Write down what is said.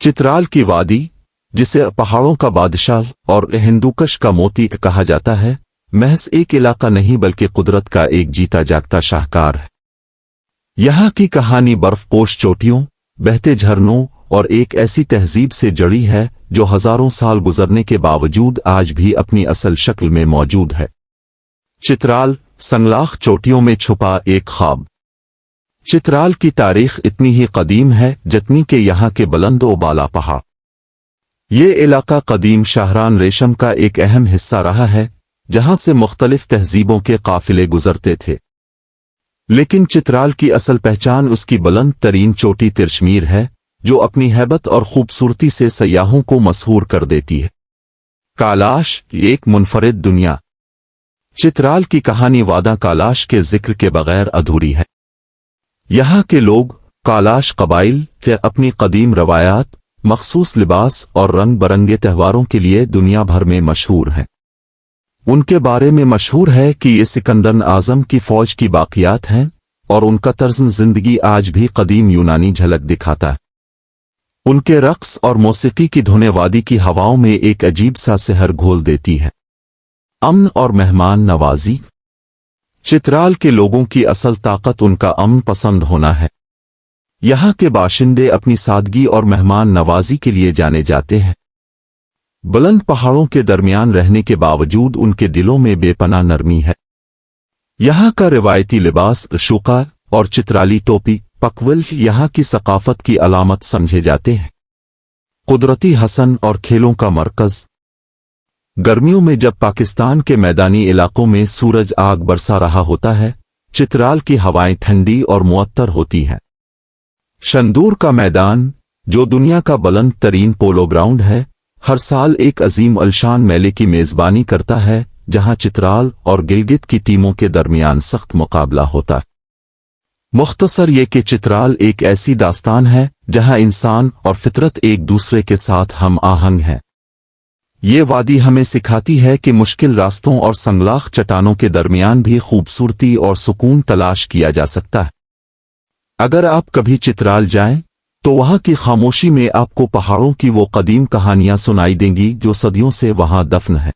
चित्राल की वादी, जिसे पहाड़ों का बादशाह और हिंदुकश का मोती कहा जाता है, महज एक इलाका नहीं बल्कि कुदरत का एक जीता जागता शाहकार है। यहाँ की कहानी बर्फपोश चोटियों, बहते झरनों और एक ऐसी तहजीब से जड़ी है जो हजारों साल गुजरने के बावजूद आज भी अपनी असल शक्ल में मौजूद है। चित्राल, संगलाख चोटियों में छुपा एक ख्वाब। चित्राल की तारीख इतनी ही कदीम है जितनी के यहाँ के बुलंद व बाला पहाड़। ये इलाका कदीम शाहरान रेशम का एक अहम हिस्सा रहा है, जहां से मुख्तलिफ तहजीबों के काफिले गुजरते थे। लेकिन चित्राल की असल पहचान उसकी बुलंद तरीन चोटी तिरश्मीर है, जो अपनी हैबत और खूबसूरती से सयाहों को मशहूर कर देती है। कालाश, एक मुनफरिद दुनिया। चित्राल की कहानी वादा कालाश के जिक्र के बगैर अधूरी है। यहाँ के लोग कालाश कबाइल से अपनी कदीम रवायात, मखसूस लिबास और रंग बरंगे त्योहारों के लिए दुनिया भर में मशहूर हैं। उनके बारे में मशहूर है कि ये सिकंदर आजम की फौज की बाकियात हैं और उनका तर्ज जिंदगी आज भी कदीम यूनानी झलक दिखाता है। उनके रक्स और मौसीकी की धुनें वादी की हवाओं में एक अजीब सा सहर घोल देती है। अमन और मेहमान नवाजी। चित्राल के लोगों की असल ताकत उनका अमन पसंद होना है। यहाँ के बाशिंदे अपनी सादगी और मेहमान नवाजी के लिए जाने जाते हैं। बुलंद पहाड़ों के दरमियान रहने के बावजूद उनके दिलों में बेपनाह नरमी है। यहाँ का रिवायती लिबास शुका और चित्राली टोपी पकवल यहाँ की सकाफत की अलामत समझे जाते हैं। कुदरती हसन और खेलों का मरकज। गर्मियों में जब पाकिस्तान के मैदानी इलाकों में सूरज आग बरसा रहा होता है, चित्राल की हवाएं ठंडी और मुअत्तर होती हैं। शंदूर का मैदान, जो दुनिया का बुलंद तरीन पोलो ग्राउंड है, हर साल एक अजीम अलशान मेले की मेजबानी करता है, जहां चित्राल और गिलगित की टीमों के दरमियान सख्त मुकाबला होता है। मुख्तसर ये कि चित्राल एक ऐसी दास्तान है जहां इंसान और फितरत एक दूसरे के साथ हम आहंग हैं। ये वादी हमें सिखाती है कि मुश्किल रास्तों और संगलाख चट्टानों के दरमियान भी खूबसूरती और सुकून तलाश किया जा सकता है। अगर आप कभी चित्राल जाएं, तो वहां की खामोशी में आपको पहाड़ों की वो कदीम कहानियां सुनाई देंगी जो सदियों से वहां दफन है।